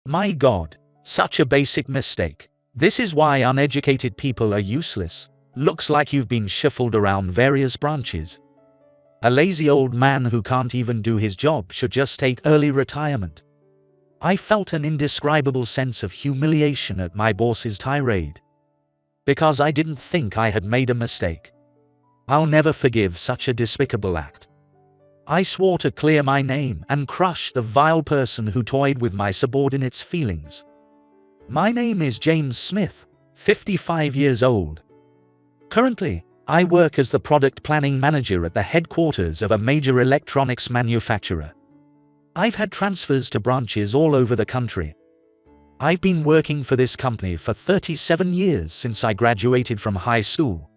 My God, such a basic mistake. This is why uneducated people are useless. Looks like you've been shuffled around various branches. A lazy old man who can't even do his job should just take early retirement. I felt an indescribable sense of humiliation at my boss's tirade. Because I didn't think I had made a mistake. I'll never forgive such a despicable act. I swore to clear my name and crush the vile person who toyed with my subordinates' feelings. My name is James Smith, 55 years old. Currently, I work as the product planning manager at the headquarters of a major electronics manufacturer. I've had transfers to branches all over the country. I've been working for this company for 37 years since I graduated from high school.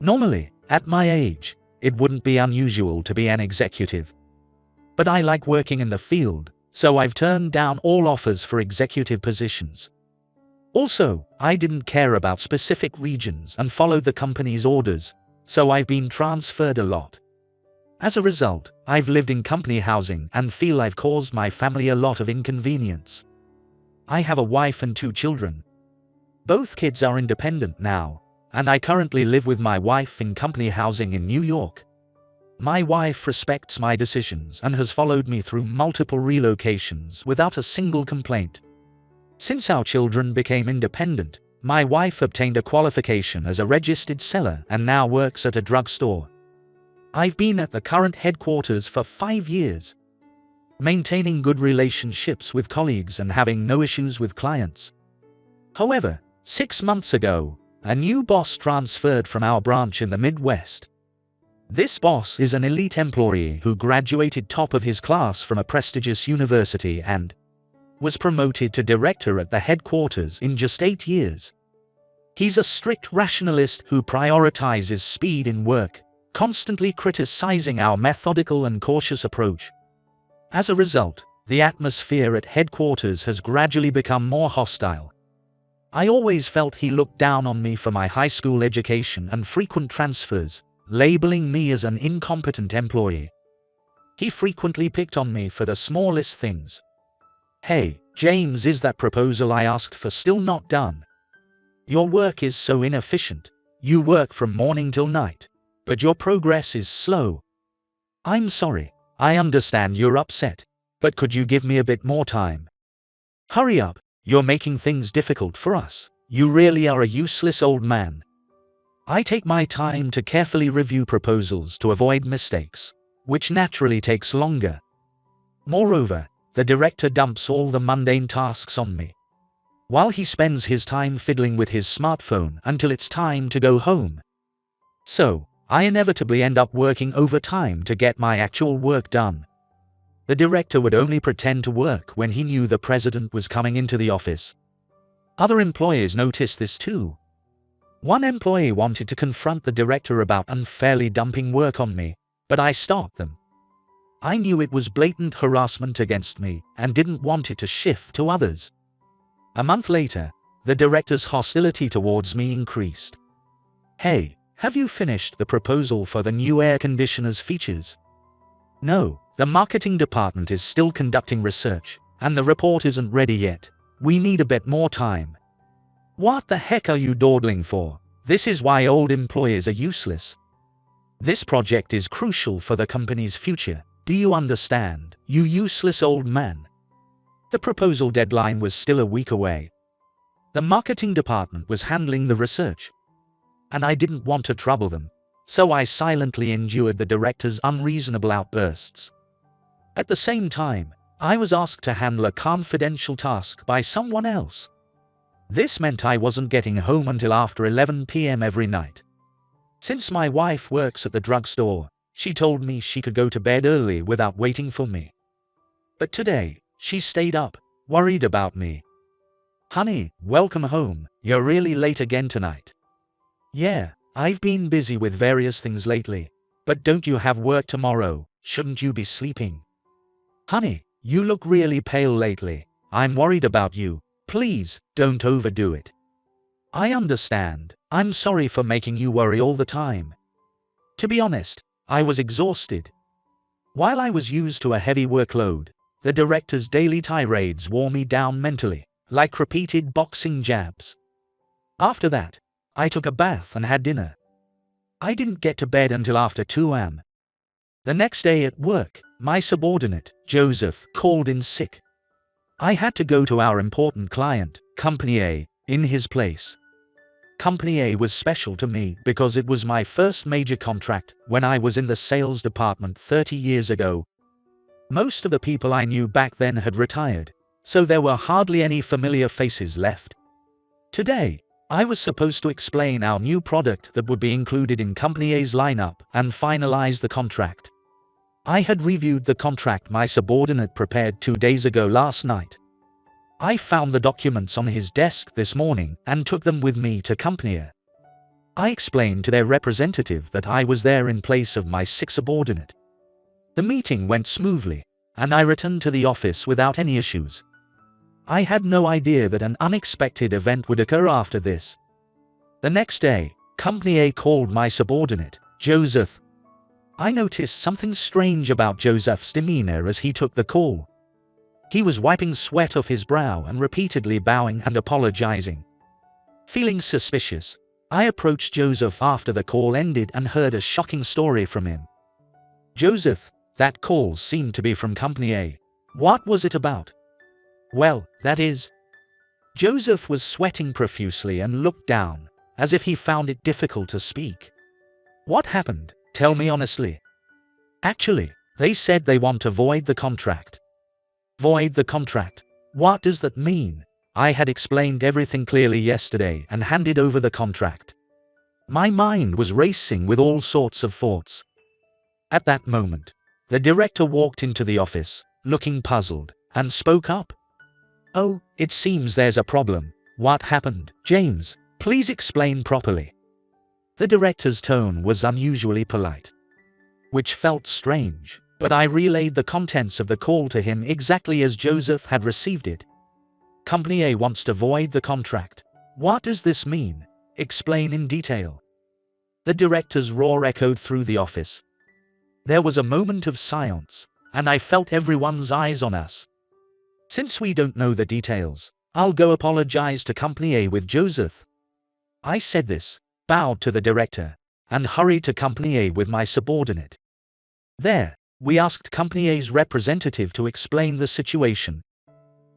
Normally, at my age, it wouldn't be unusual to be an executive. But I like working in the field, so I've turned down all offers for executive positions. Also, I didn't care about specific regions and followed the company's orders, so I've been transferred a lot. As a result, I've lived in company housing and feel I've caused my family a lot of inconvenience. I have a wife and 2 children. Both kids are independent now, and I currently live with my wife in company housing in New York. My wife respects my decisions and has followed me through multiple relocations without a single complaint. Since our children became independent, my wife obtained a qualification as a registered seller and now works at a drugstore. I've been at the current headquarters for 5 years, maintaining good relationships with colleagues and having no issues with clients. However, 6 months ago, a new boss transferred from our branch in the Midwest. This boss is an elite employee who graduated top of his class from a prestigious university and was promoted to director at the headquarters in just 8 years. He's a strict rationalist who prioritizes speed in work, constantly criticizing our methodical and cautious approach. As a result, the atmosphere at headquarters has gradually become more hostile. I always felt he looked down on me for my high school education and frequent transfers, labeling me as an incompetent employee. He frequently picked on me for the smallest things. "Hey, James, is that proposal I asked for still not done? Your work is so inefficient. You work from morning till night, but your progress is slow. I'm sorry, I understand you're upset, but could you give me a bit more time? Hurry up, you're making things difficult for us. You really are a useless old man." I take my time to carefully review proposals to avoid mistakes, which naturally takes longer. Moreover, the director dumps all the mundane tasks on me, while he spends his time fiddling with his smartphone until it's time to go home. So, I inevitably end up working overtime to get my actual work done. The director would only pretend to work when he knew the president was coming into the office. Other employees noticed this too. One employee wanted to confront the director about unfairly dumping work on me, but I stopped them. I knew it was blatant harassment against me and didn't want it to shift to others. A month later, the director's hostility towards me increased. "Hey, have you finished the proposal for the new air conditioner's features?" "No, the marketing department is still conducting research, and the report isn't ready yet. We need a bit more time." "What the heck are you dawdling for? This is why old employees are useless. This project is crucial for the company's future. Do you understand, you useless old man?" The proposal deadline was still a week away. The marketing department was handling the research, and I didn't want to trouble them, so I silently endured the director's unreasonable outbursts. At the same time, I was asked to handle a confidential task by someone else. This meant I wasn't getting home until after 11 p.m. every night. Since my wife works at the drugstore, she told me she could go to bed early without waiting for me. But today, she stayed up, worried about me. "Honey, welcome home. You're really late again tonight." "Yeah, I've been busy with various things lately, but don't you have work tomorrow? Shouldn't you be sleeping?" "Honey, you look really pale lately. I'm worried about you. Please, don't overdo it." "I understand. I'm sorry for making you worry all the time." To be honest, I was exhausted. While I was used to a heavy workload, The director's daily tirades wore me down mentally, like repeated boxing jabs. After that, I took a bath and had dinner. I didn't get to bed until after 2 a.m. The next day at work, my subordinate, Joseph, called in sick. I had to go to our important client, Company A, in his place. Company A was special to me because it was my first major contract when I was in the sales department 30 years ago. Most of the people I knew back then had retired, so there were hardly any familiar faces left. Today, I was supposed to explain our new product that would be included in Company A's lineup and finalize the contract. I had reviewed the contract my subordinate prepared 2 days ago last night. I found the documents on his desk this morning and took them with me to Company A. I explained to their representative that I was there in place of my sick subordinate. The meeting went smoothly, and I returned to the office without any issues. I had no idea that an unexpected event would occur after this. The next day, Company A called my subordinate, Joseph. I noticed something strange about Joseph's demeanor as he took the call. He was wiping sweat off his brow and repeatedly bowing and apologizing. Feeling suspicious, I approached Joseph after the call ended and heard a shocking story from him. Joseph, that call seemed to be from Company A. What was it about? Well, that is. Joseph was sweating profusely and looked down, as if he found it difficult to speak. What happened? Tell me honestly. Actually, they said they want to void the contract. Void the contract? What does that mean? I had explained everything clearly yesterday and handed over the contract. My mind was racing with all sorts of thoughts. At that moment, the director walked into the office, looking puzzled, and spoke up. Oh, it seems there's a problem. What happened, James? Please explain properly. The director's tone was unusually polite, which felt strange, but I relayed the contents of the call to him exactly as Joseph had received it. Company A wants to void the contract. What does this mean? Explain in detail. The director's roar echoed through the office. There was a moment of silence, and I felt everyone's eyes on us. Since we don't know the details, I'll go apologize to Company A with Joseph. I said this, bowed to the director, and hurried to Company A with my subordinate. There, we asked Company A's representative to explain the situation.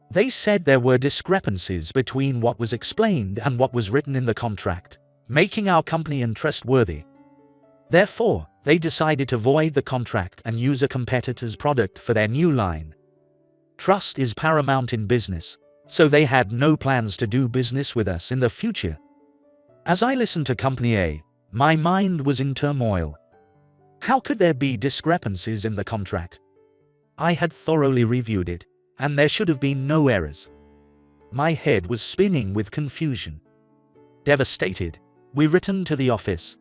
They said there were discrepancies between what was explained and what was written in the contract, making our company untrustworthy. Therefore, they decided to void the contract and use a competitor's product for their new line. Trust is paramount in business, so they had no plans to do business with us in the future. As I listened to Company A, my mind was in turmoil. How could there be discrepancies in the contract? I had thoroughly reviewed it, and there should have been no errors. My head was spinning with confusion. Devastated, we returned to the office.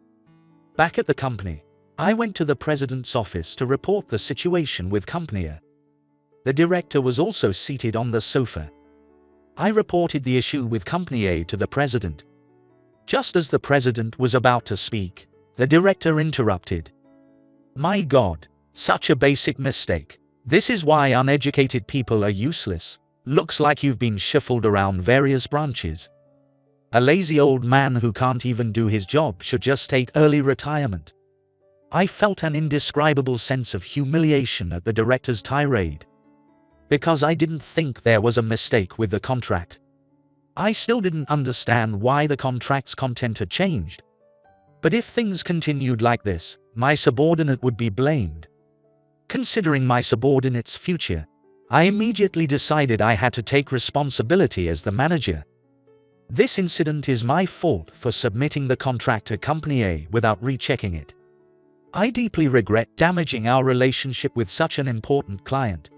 Back at the company, I went to the president's office to report the situation with Company A. The director was also seated on the sofa. I reported the issue with Company A to the president. Just as the president was about to speak, the director interrupted. My God, such a basic mistake. This is why uneducated people are useless. Looks like you've been shuffled around various branches. A lazy old man who can't even do his job should just take early retirement. I felt an indescribable sense of humiliation at the director's tirade. Because I didn't think there was a mistake with the contract. I still didn't understand why the contract's content had changed. But if things continued like this, my subordinate would be blamed. Considering my subordinate's future, I immediately decided I had to take responsibility as the manager. This incident is my fault for submitting the contract to Company A without rechecking it. I deeply regret damaging our relationship with such an important client.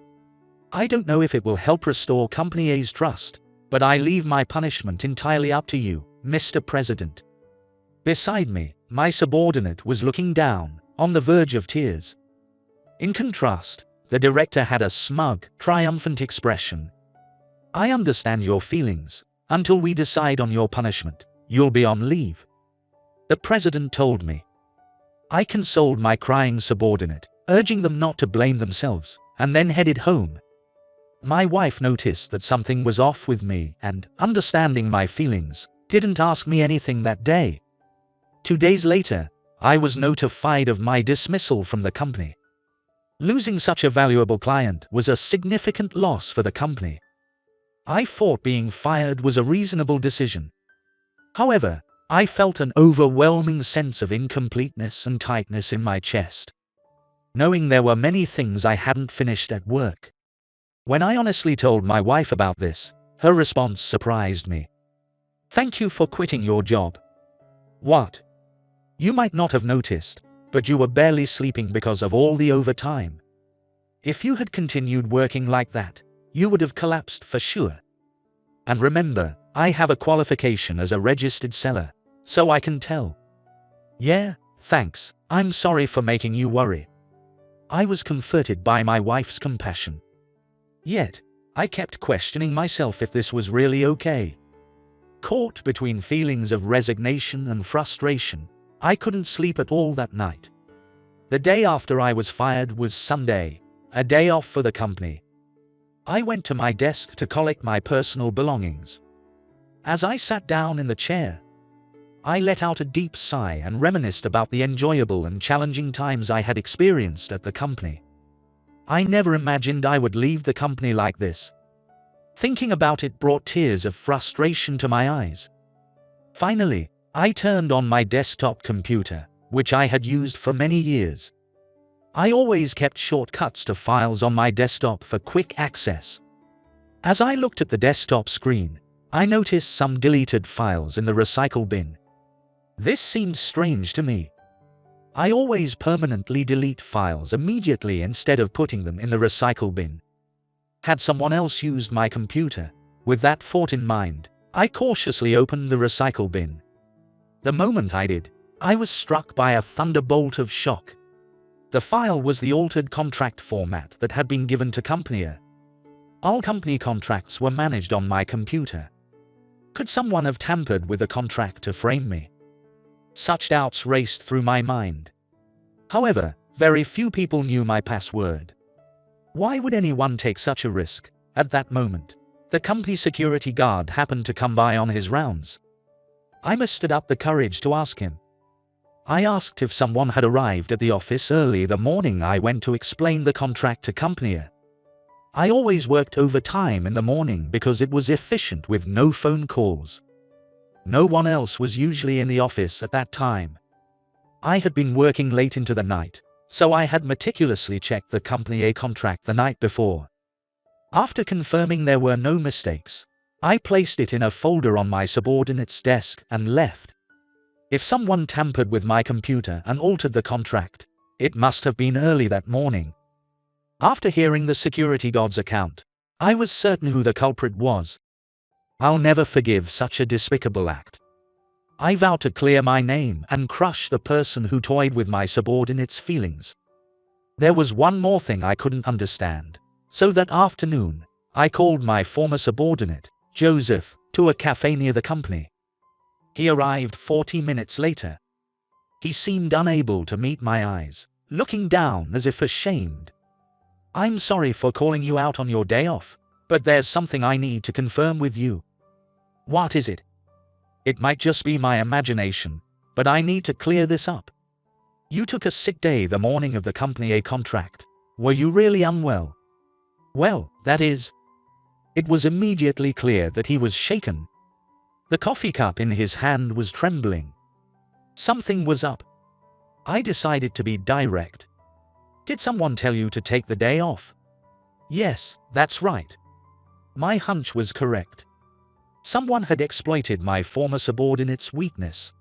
I don't know if it will help restore Company A's trust, but I leave my punishment entirely up to you, Mr. President. Beside me, my subordinate was looking down, on the verge of tears. In contrast, the director had a smug, triumphant expression. I understand your feelings. Until we decide on your punishment, you'll be on leave. The president told me. I consoled my crying subordinate, urging them not to blame themselves, and then headed home. My wife noticed that something was off with me and, understanding my feelings, didn't ask me anything that day. 2 days later, I was notified of my dismissal from the company. Losing such a valuable client was a significant loss for the company. I thought being fired was a reasonable decision. However, I felt an overwhelming sense of incompleteness and tightness in my chest, knowing there were many things I hadn't finished at work. When I honestly told my wife about this, her response surprised me. "Thank you for quitting your job." What? You might not have noticed, but you were barely sleeping because of all the overtime. If you had continued working like that, you would have collapsed for sure. And remember, I have a qualification as a registered seller, so I can tell. "Yeah, thanks, I'm sorry for making you worry." I was comforted by my wife's compassion. Yet, I kept questioning myself if this was really okay. Caught between feelings of resignation and frustration, I couldn't sleep at all that night. The day after I was fired was Sunday, a day off for the company. I went to my desk to collect my personal belongings. As I sat down in the chair, I let out a deep sigh and reminisced about the enjoyable and challenging times I had experienced at the company. I never imagined I would leave the company like this. Thinking about it brought tears of frustration to my eyes. Finally, I turned on my desktop computer, which I had used for many years. I always kept shortcuts to files on my desktop for quick access. As I looked at the desktop screen, I noticed some deleted files in the recycle bin. This seemed strange to me. I always permanently delete files immediately instead of putting them in the recycle bin. Had someone else used my computer? With that thought in mind, I cautiously opened the recycle bin. The moment I did, I was struck by a thunderbolt of shock. The file was the altered contract format that had been given to company. All company contracts were managed on my computer. Could someone have tampered with the contract to frame me? Such doubts raced through my mind. However, very few people knew my password. Why would anyone take such a risk? At that moment, the company security guard happened to come by on his rounds. I mustered up the courage to ask him. I asked if someone had arrived at the office early the morning I went to explain the contract to company. I always worked overtime in the morning because it was efficient with no phone calls. No one else was usually in the office at that time. I had been working late into the night, so I had meticulously checked the company contract the night before. After confirming there were no mistakes, I placed it in a folder on my subordinate's desk and left. If someone tampered with my computer and altered the contract, it must have been early that morning. After hearing the security guard's account, I was certain who the culprit was. I'll never forgive such a despicable act. I vowed to clear my name and crush the person who toyed with my subordinate's feelings. There was one more thing I couldn't understand. So that afternoon, I called my former subordinate, Joseph, to a cafe near the company. He arrived 40 minutes later. He seemed unable to meet my eyes, looking down as if ashamed. "I'm sorry for calling you out on your day off, but there's something I need to confirm with you." "What is it?" "It might just be my imagination, but I need to clear this up. You took a sick day the morning of the company contract. Were you really unwell?" "Well, that is." It was immediately clear that he was shaken. The coffee cup in his hand was trembling. Something was up. I decided to be direct. "Did someone tell you to take the day off?" "Yes, that's right." My hunch was correct. Someone had exploited my former subordinate's weakness.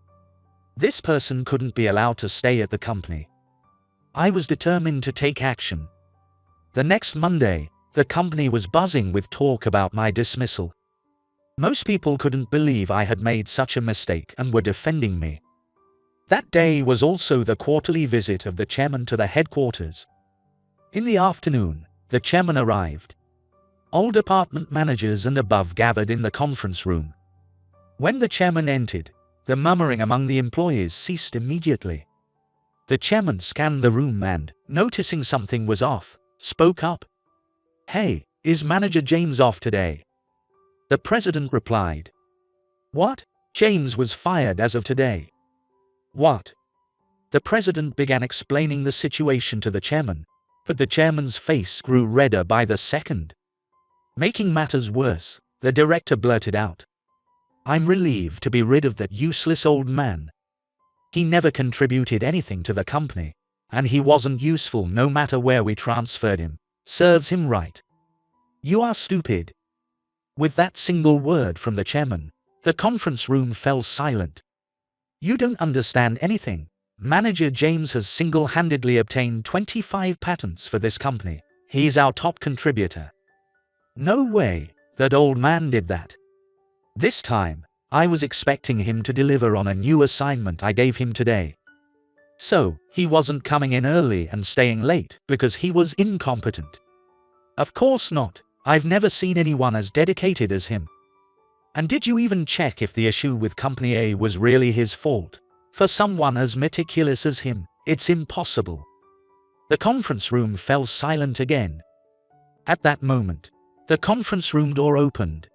This person couldn't be allowed to stay at the company. I was determined to take action. The next Monday, the company was buzzing with talk about my dismissal. Most people couldn't believe I had made such a mistake and were defending me. That day was also the quarterly visit of the chairman to the headquarters. In the afternoon, the chairman arrived. All department managers and above gathered in the conference room. When the chairman entered, the murmuring among the employees ceased immediately. The chairman scanned the room and, noticing something was off, spoke up. "Hey, Is Manager James off today? The president replied. What? James was fired as of today. What? The president began explaining the situation to the chairman, but the chairman's face grew redder by the second. Making matters worse, the director blurted out, I'm relieved to be rid of that useless old man. He never contributed anything to the company, and he wasn't useful no matter where we transferred him. Serves him right. You are stupid. With that single word from the chairman, the conference room fell silent. You don't understand anything. Manager James has single-handedly obtained 25 patents for this company. He's our top contributor. No way, that old man did that. This time, I was expecting him to deliver on a new assignment I gave him today. So, he wasn't coming in early and staying late because he was incompetent. Of course not. I've never seen anyone as dedicated as him. And did you even check if the issue with Company A was really his fault? For someone as meticulous as him, it's impossible. The conference room fell silent again. At that moment, the conference room door opened.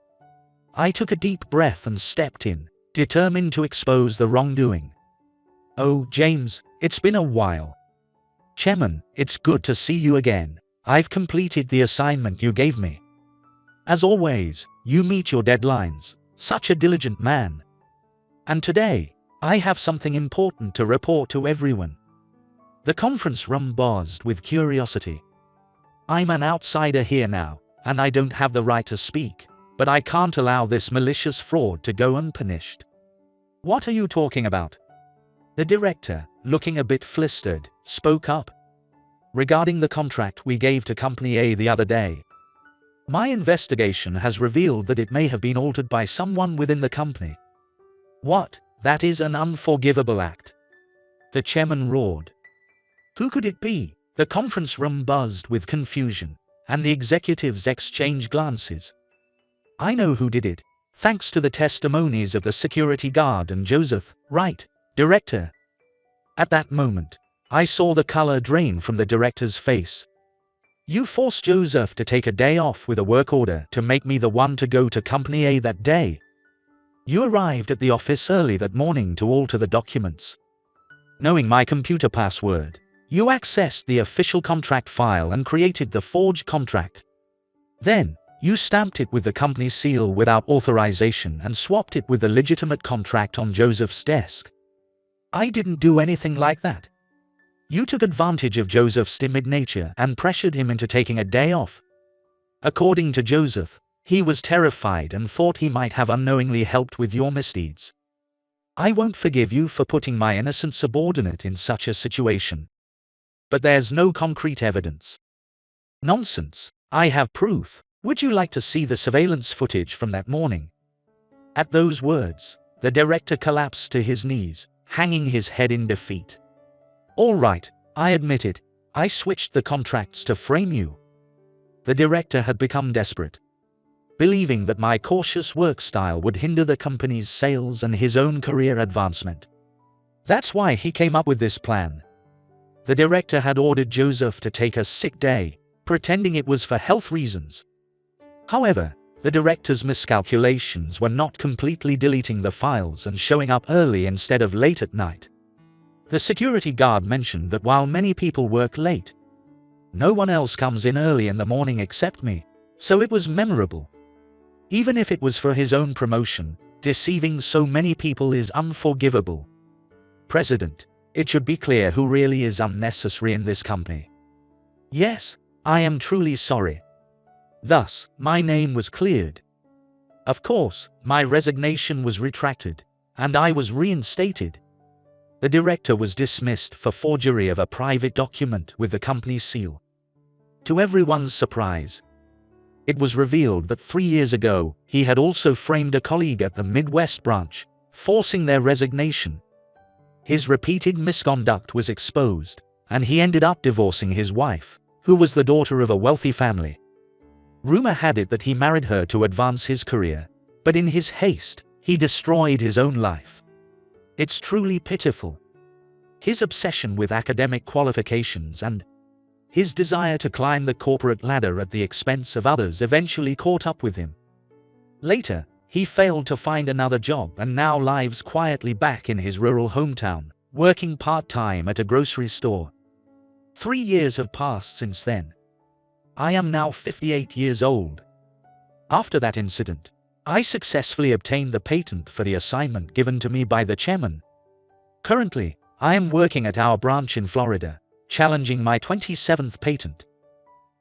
I took a deep breath and stepped in, determined to expose the wrongdoing. Oh, James, it's been a while. Chairman, it's good to see you again. I've completed the assignment you gave me. As always, you meet your deadlines. Such a diligent man. And today, I have something important to report to everyone. The conference room buzzed with curiosity. I'm an outsider here now, and I don't have the right to speak, but I can't allow this malicious fraud to go unpunished. What are you talking about? The director, looking a bit flustered, spoke up. Regarding the contract we gave to Company A the other day. My investigation has revealed that it may have been altered by someone within the company. What? That is an unforgivable act. The chairman roared. Who could it be? The conference room buzzed with confusion, and the executives exchanged glances. I know who did it, thanks to the testimonies of the security guard and Joseph, right, director? At that moment, I saw the color drain from the director's face. You forced Joseph to take a day off with a work order to make me the one to go to Company A that day. You arrived at the office early that morning to alter the documents. Knowing my computer password, you accessed the official contract file and created the forged contract. Then, you stamped it with the company's seal without authorization and swapped it with the legitimate contract on Joseph's desk. I didn't do anything like that. You took advantage of Joseph's timid nature and pressured him into taking a day off. According to Joseph, he was terrified and thought he might have unknowingly helped with your misdeeds. I won't forgive you for putting my innocent subordinate in such a situation. But there's no concrete evidence. Nonsense. I have proof. Would you like to see the surveillance footage from that morning? At those words, the director collapsed to his knees, hanging his head in defeat. All right, I admit it. I switched the contracts to frame you. The director had become desperate. Believing that my cautious work style would hinder the company's sales and his own career advancement. That's why he came up with this plan. The director had ordered Joseph to take a sick day, pretending it was for health reasons. However, the director's miscalculations were not completely deleting the files and showing up early instead of late at night. The security guard mentioned that while many people work late, no one else comes in early in the morning except me, so it was memorable. Even if it was for his own promotion, deceiving so many people is unforgivable. President, it should be clear who really is unnecessary in this company. Yes, I am truly sorry. Thus, my name was cleared. Of course, my resignation was retracted, and I was reinstated. The director was dismissed for forgery of a private document with the company's seal. To everyone's surprise, it was revealed that 3 years ago, he had also framed a colleague at the Midwest branch, forcing their resignation. His repeated misconduct was exposed, and he ended up divorcing his wife, who was the daughter of a wealthy family. Rumor had it that he married her to advance his career, but in his haste, he destroyed his own life. It's truly pitiful. His obsession with academic qualifications and His desire to climb the corporate ladder at the expense of others eventually caught up with him. Later, he failed to find another job and now lives quietly back in his rural hometown, working part-time at a grocery store. 3 years have passed since then. I am now 58 years old. After that incident, I successfully obtained the patent for the assignment given to me by the chairman. Currently, I am working at our branch in Florida, challenging my 27th patent.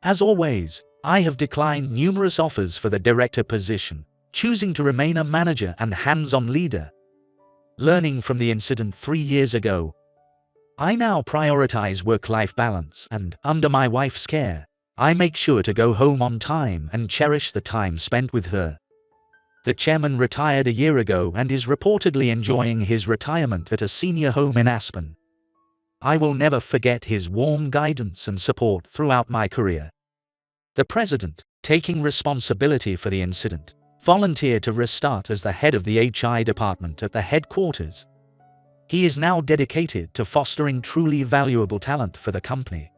As always, I have declined numerous offers for the director position, choosing to remain a manager and hands-on leader. Learning from the incident 3 years ago, I now prioritize work-life balance and, under my wife's care, I make sure to go home on time and cherish the time spent with her. The chairman retired a year ago and is reportedly enjoying his retirement at a senior home in Aspen. I will never forget his warm guidance and support throughout my career. The president, taking responsibility for the incident, volunteered to restart as the head of the HI department at the headquarters. He is now dedicated to fostering truly valuable talent for the company.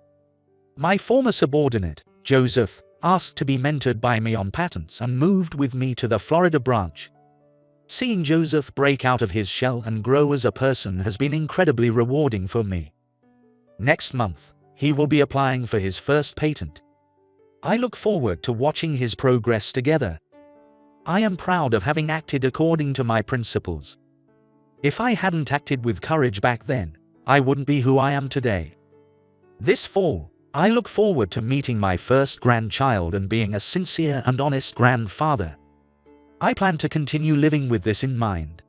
My former subordinate, Joseph, asked to be mentored by me on patents and moved with me to the Florida branch. Seeing Joseph break out of his shell and grow as a person has been incredibly rewarding for me. Next month, he will be applying for his first patent. I look forward to watching his progress together. I am proud of having acted according to my principles. If I hadn't acted with courage back then, I wouldn't be who I am today. This fall, I look forward to meeting my first grandchild and being a sincere and honest grandfather. I plan to continue living with this in mind.